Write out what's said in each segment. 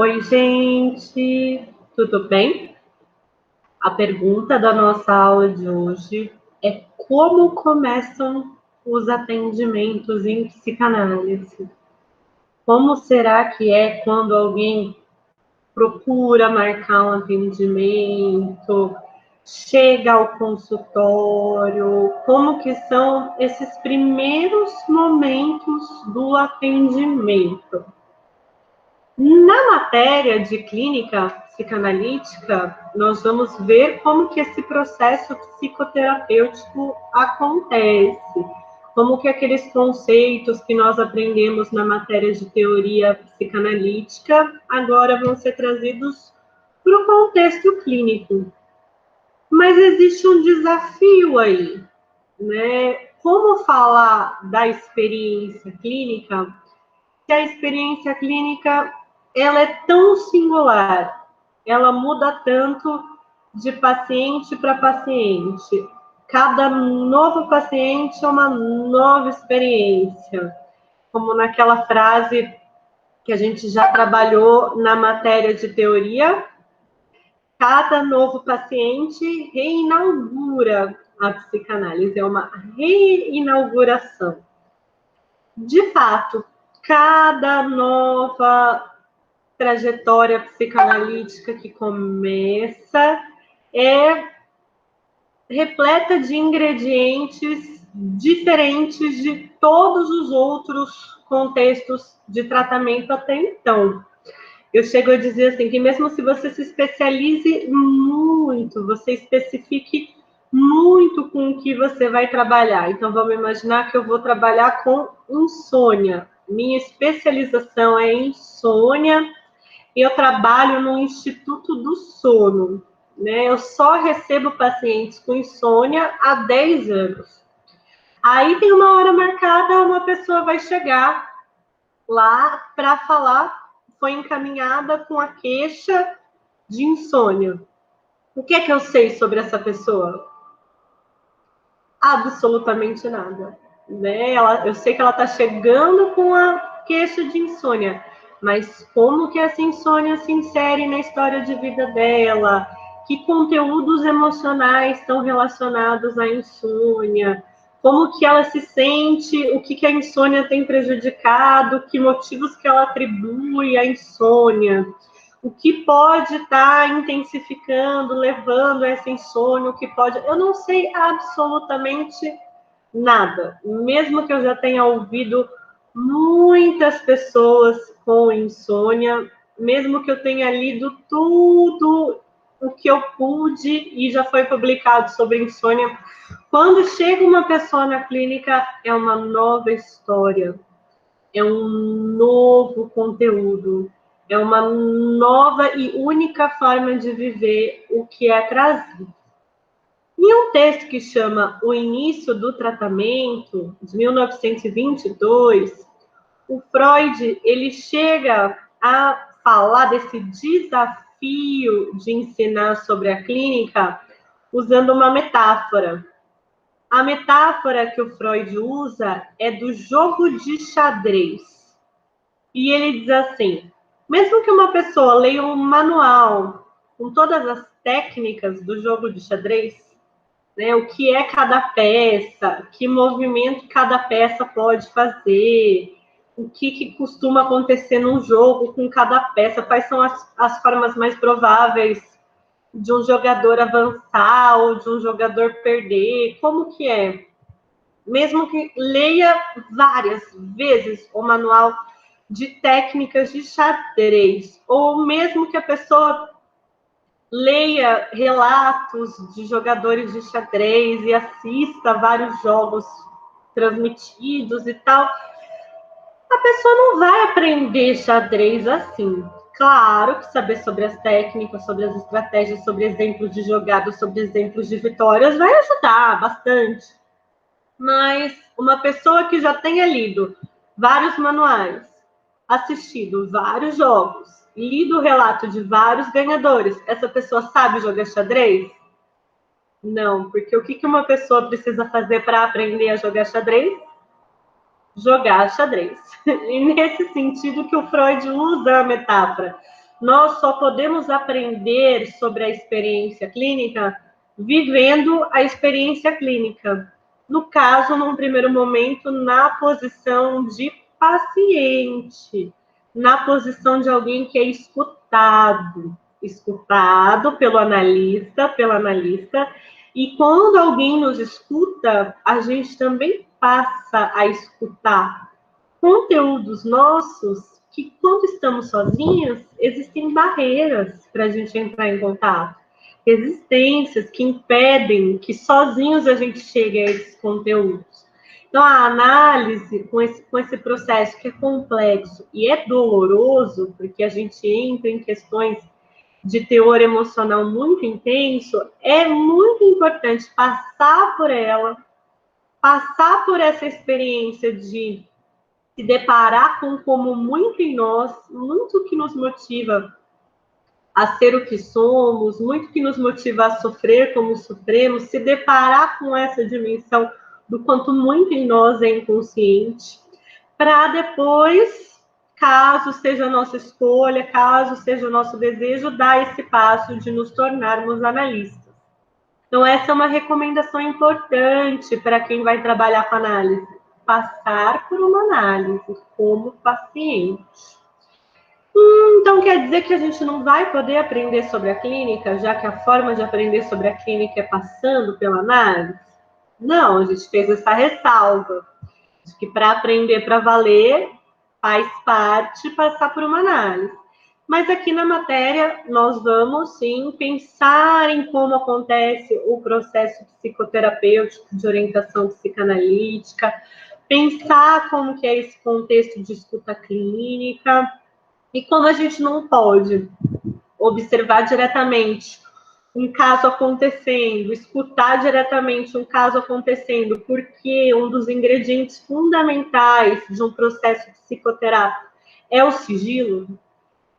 Oi, gente, tudo bem? A pergunta da nossa aula de hoje é como começam os atendimentos em psicanálise? Como será que é quando alguém procura marcar um atendimento, chega ao consultório? Como que são esses primeiros momentos do atendimento? Na matéria de clínica psicanalítica, nós vamos ver como que esse processo psicoterapêutico acontece, como que aqueles conceitos que nós aprendemos na matéria de teoria psicanalítica agora vão ser trazidos para o contexto clínico. Mas existe um desafio aí, né? Como falar da experiência clínica, se a experiência clínica ela é tão singular, ela muda tanto de paciente para paciente. Cada novo paciente é uma nova experiência, como naquela frase que a gente já trabalhou na matéria de teoria, cada novo paciente reinaugura a psicanálise, é uma reinauguração. De fato, cada nova trajetória psicanalítica que começa é repleta de ingredientes diferentes de todos os outros contextos de tratamento até então. Eu chego a dizer assim, que mesmo se você se especialize muito, você especifique muito com o que você vai trabalhar. Então, vamos imaginar que eu vou trabalhar com insônia. Minha especialização é insônia e eu trabalho no Instituto do Sono. Né? Eu só recebo pacientes com insônia há 10 anos. Aí tem uma hora marcada, uma pessoa vai chegar lá para falar, foi encaminhada com a queixa de insônia. O que é que eu sei sobre essa pessoa? Absolutamente nada. Né? Eu sei que ela está chegando com a queixa de insônia, mas como que essa insônia se insere na história de vida dela? Que conteúdos emocionais estão relacionados à insônia? Como que ela se sente? O que a insônia tem prejudicado? Que motivos que ela atribui à insônia? O que pode estar intensificando, levando a essa insônia? O que pode... Eu não sei absolutamente nada. Mesmo que eu já tenha ouvido muitas pessoas com insônia, mesmo que eu tenha lido tudo o que eu pude e já foi publicado sobre insônia, quando chega uma pessoa na clínica, é uma nova história, é um novo conteúdo, é uma nova e única forma de viver o que é trazido. Em um texto que chama O Início do Tratamento, de 1922, o Freud ele chega a falar desse desafio de ensinar sobre a clínica usando uma metáfora. A metáfora que o Freud usa é do jogo de xadrez. E ele diz assim, mesmo que uma pessoa leia um manual com todas as técnicas do jogo de xadrez, né, o que é cada peça, que movimento cada peça pode fazer, o que costuma acontecer num jogo com cada peça, quais são as formas mais prováveis de um jogador avançar ou de um jogador perder, como que é? Mesmo que leia várias vezes o manual de técnicas de xadrez, ou mesmo que a pessoa leia relatos de jogadores de xadrez e assista vários jogos transmitidos e tal, a pessoa não vai aprender xadrez assim. Claro que saber sobre as técnicas, sobre as estratégias, sobre exemplos de jogadas, sobre exemplos de vitórias vai ajudar bastante. Mas uma pessoa que já tenha lido vários manuais, assistido vários jogos, lido o relato de vários ganhadores, essa pessoa sabe jogar xadrez? Não, porque o que uma pessoa precisa fazer para aprender a jogar xadrez? Jogar xadrez. E nesse sentido que o Freud usa a metáfora. nós só podemos aprender sobre a experiência clínica vivendo a experiência clínica. No caso, num primeiro momento, na posição de paciente, na posição de alguém que é escutado pelo analista, e quando alguém nos escuta, a gente também passa a escutar conteúdos nossos que, quando estamos sozinhos, existem barreiras para a gente entrar em contato, resistências que impedem que sozinhos a gente chegue a esses conteúdos. Então, a análise, com esse processo que é complexo e é doloroso, porque a gente entra em questões de teor emocional muito intenso, é muito importante passar por ela, passar por essa experiência de se deparar com como muito em nós, muito que nos motiva a ser o que somos, muito que nos motiva a sofrer como sofremos, se deparar com essa dimensão do quanto muito em nós é inconsciente, para depois, caso seja a nossa escolha, caso seja o nosso desejo, dar esse passo de nos tornarmos analistas. Então, essa é uma recomendação importante para quem vai trabalhar com análise. Passar por uma análise como paciente. Então, quer dizer que a gente não vai poder aprender sobre a clínica, já que a forma de aprender sobre a clínica é passando pela análise? Não, a gente fez essa ressalva, de que para aprender para valer, faz parte passar por uma análise. Mas aqui na matéria, nós vamos, sim, pensar em como acontece o processo psicoterapêutico de orientação psicanalítica, pensar como que é esse contexto de escuta clínica, e como a gente não pode observar diretamente um caso acontecendo, escutar diretamente um caso acontecendo, porque um dos ingredientes fundamentais de um processo psicoterápico é o sigilo,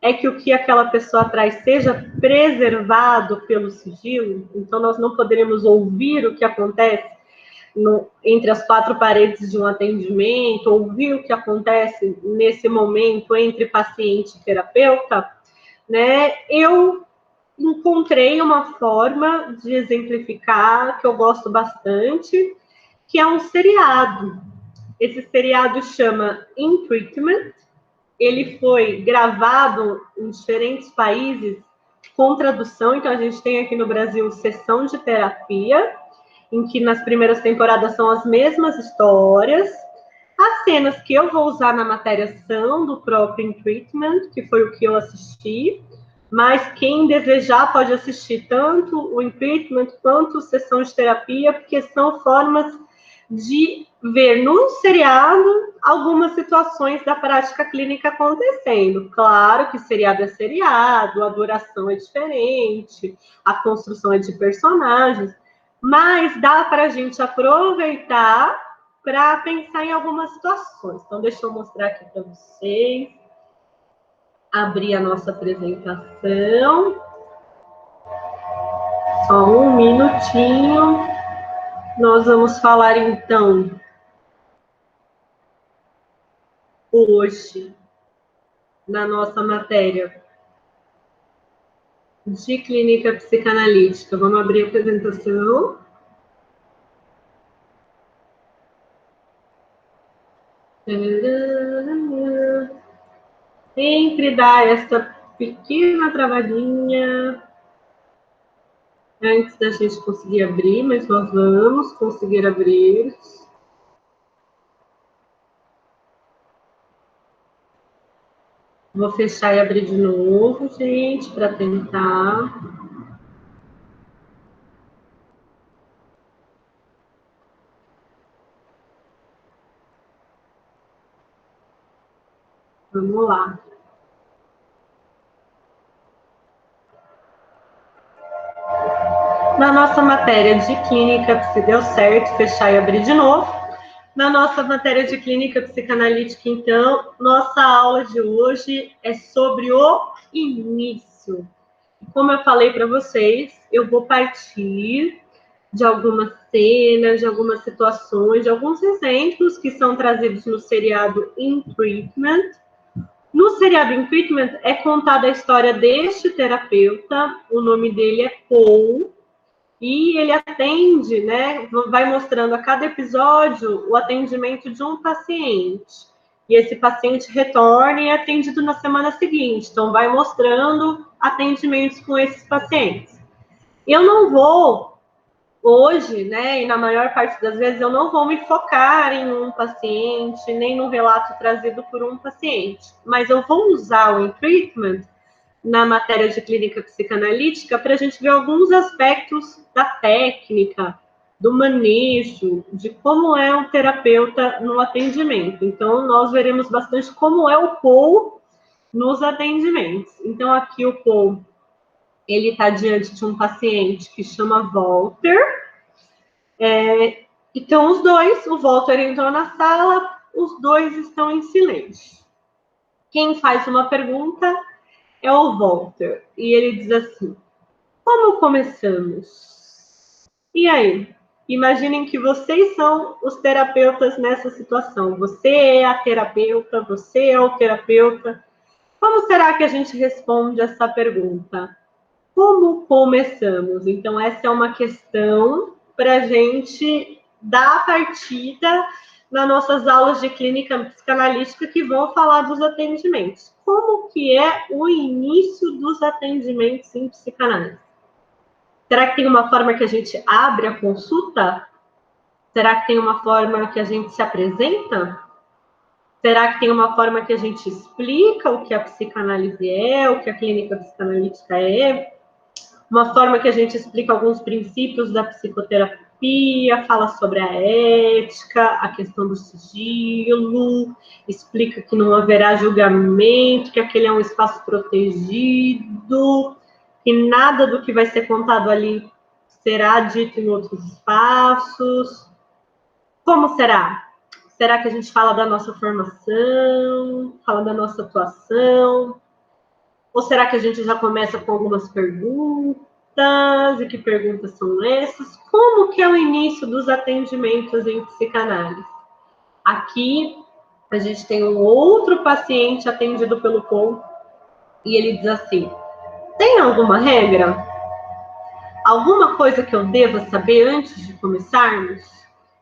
é que o que aquela pessoa traz seja preservado pelo sigilo, então nós não poderemos ouvir o que acontece entre as quatro paredes de um atendimento, ouvir o que acontece nesse momento entre paciente e terapeuta, né? Eu encontrei uma forma de exemplificar que eu gosto bastante, que é um seriado. Esse seriado chama In Treatment. Ele foi gravado em diferentes países com tradução, então a gente tem aqui no Brasil Sessão de Terapia, em que nas primeiras temporadas são as mesmas histórias. As cenas que eu vou usar na matéria são do próprio In Treatment, que foi o que eu assisti, mas quem desejar pode assistir tanto o In Treatment quanto Sessão de Terapia, porque são formas de ver num seriado algumas situações da prática clínica acontecendo. Claro que seriado é seriado, a duração é diferente, a construção é de personagens, mas dá para a gente aproveitar para pensar em algumas situações. Então, deixa eu mostrar aqui para vocês. Abrir a nossa apresentação. Só um minutinho. Nós vamos falar, então, hoje, na nossa matéria de clínica psicanalítica. Vamos abrir a apresentação. Sempre dá essa pequena travadinha antes da gente conseguir abrir, mas nós vamos conseguir abrir. Vou fechar e abrir de novo, gente, para tentar. Vamos lá. Na nossa matéria de clínica, se deu certo, fechar e abrir de novo. Na nossa matéria de clínica psicanalítica, então, nossa aula de hoje é sobre o início. Como eu falei para vocês, eu vou partir de algumas cenas, de algumas situações, de alguns exemplos que são trazidos no seriado In Treatment, No seriado In Treatment é contada a história deste terapeuta, o nome dele é Paul, e ele atende, né, vai mostrando a cada episódio o atendimento de um paciente. E esse paciente retorna e é atendido na semana seguinte. Então, vai mostrando atendimentos com esses pacientes. Eu não vou, hoje, né, e na maior parte das vezes, eu não vou me focar em um paciente, nem no relato trazido por um paciente. Mas eu vou usar o In Treatment na matéria de clínica psicanalítica para a gente ver alguns aspectos da técnica, do manejo, de como é o terapeuta no atendimento. Então, nós veremos bastante como é o Paul nos atendimentos. Então, aqui o Paul, ele está diante de um paciente que chama Walter. Então, os dois, o Walter entrou na sala, os dois estão em silêncio. Quem faz uma pergunta é o Walter, e ele diz assim: como começamos? E aí? Imaginem que vocês são os terapeutas nessa situação. Você é a terapeuta, você é o terapeuta. Como será que a gente responde essa pergunta? Como começamos? Então, essa é uma questão para a gente dar partida nas nossas aulas de clínica psicanalítica que vão falar dos atendimentos. Como que é o início dos atendimentos em psicanálise? Será que tem uma forma que a gente abre a consulta? Será que tem uma forma que a gente se apresenta? Será que tem uma forma que a gente explica o que a psicanálise é, o que a clínica psicanalítica é? Uma forma que a gente explica alguns princípios da psicoterapia, fala sobre a ética, a questão do sigilo, explica que não haverá julgamento, que aquele é um espaço protegido, que nada do que vai ser contado ali será dito em outros espaços. Como será? Será que a gente fala da nossa formação, fala da nossa atuação? Ou será que a gente já começa com algumas perguntas? E que perguntas são essas? Como que é o início dos atendimentos em psicanálise? Aqui, a gente tem um outro paciente atendido pelo Paul, e ele diz assim: tem alguma regra? Alguma coisa que eu deva saber antes de começarmos?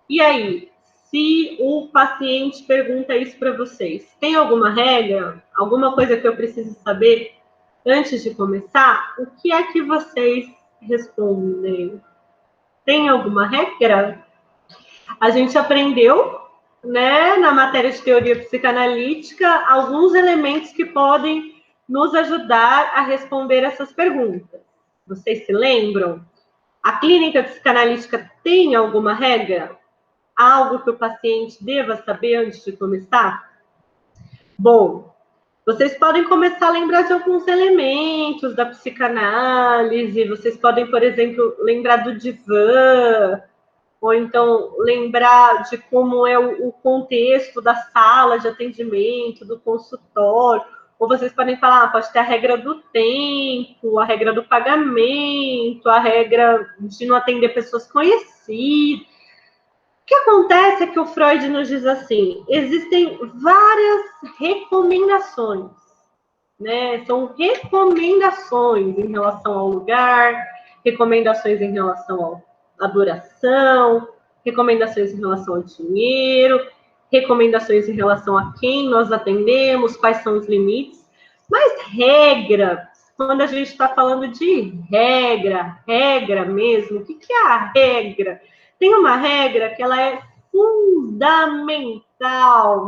E aí, se o paciente pergunta isso para vocês, tem alguma regra? Alguma coisa que eu preciso saber antes de começar? O que é que vocês respondem? Tem alguma regra? A gente aprendeu, né, na matéria de teoria psicanalítica, alguns elementos que podem nos ajudar a responder essas perguntas. Vocês se lembram? A clínica psicanalítica tem alguma regra? Algo que o paciente deva saber antes de começar? Bom, vocês podem começar a lembrar de alguns elementos da psicanálise. Vocês podem, por exemplo, lembrar do divã, ou então lembrar de como é o contexto da sala de atendimento, do consultório. Ou vocês podem falar, pode ter a regra do tempo, a regra do pagamento, a regra de não atender pessoas conhecidas. O que acontece é que o Freud nos diz assim, existem várias recomendações, né? São recomendações em relação ao lugar, recomendações em relação à duração, recomendações em relação ao dinheiro, recomendações em relação a quem nós atendemos, quais são os limites, mas regra, quando a gente está falando de regra mesmo, o que é a regra? Tem uma regra que ela é fundamental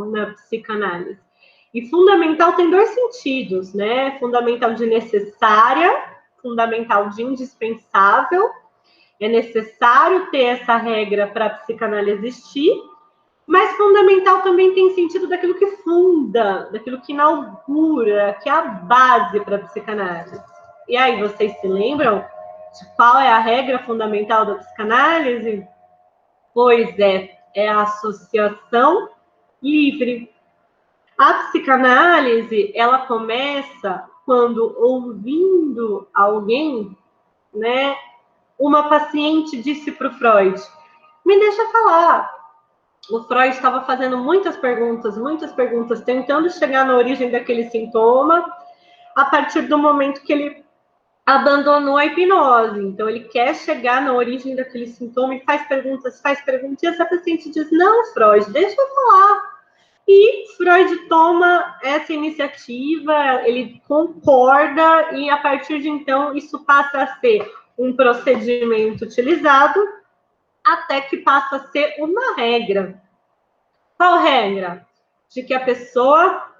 na psicanálise. E fundamental tem dois sentidos, né? Fundamental de necessária, fundamental de indispensável. É necessário ter essa regra para a psicanálise existir, mas fundamental também tem sentido daquilo que funda, daquilo que inaugura, que é a base para a psicanálise. E aí, vocês se lembram de qual é a regra fundamental da psicanálise? Pois é a associação livre. A psicanálise, ela começa quando, ouvindo alguém, né, uma paciente disse para o Freud, me deixa falar, o Freud estava fazendo muitas perguntas, tentando chegar na origem daquele sintoma, a partir do momento que ele abandonou a hipnose. Então, ele quer chegar na origem daquele sintoma e faz perguntas, e essa paciente diz, não, Freud, deixa eu falar. E Freud toma essa iniciativa, ele concorda, e a partir de então, isso passa a ser um procedimento utilizado, até que passa a ser uma regra. Qual regra? De que a pessoa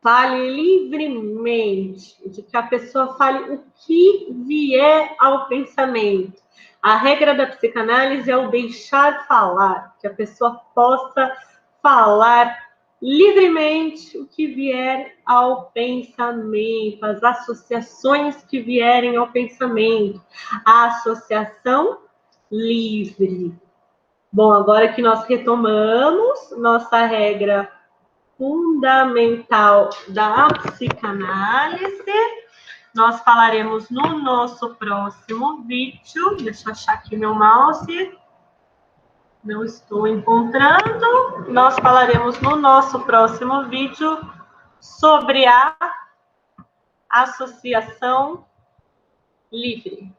fale livremente, de que a pessoa fale o que vier ao pensamento. A regra da psicanálise é o deixar falar, que a pessoa possa falar livremente o que vier ao pensamento, as associações que vierem ao pensamento, a associação livre. Bom, agora que nós retomamos nossa regra fundamental da psicanálise, nós falaremos no nosso próximo vídeo. Deixa eu achar aqui meu mouse. Não estou encontrando. Nós falaremos no nosso próximo vídeo sobre a associação livre.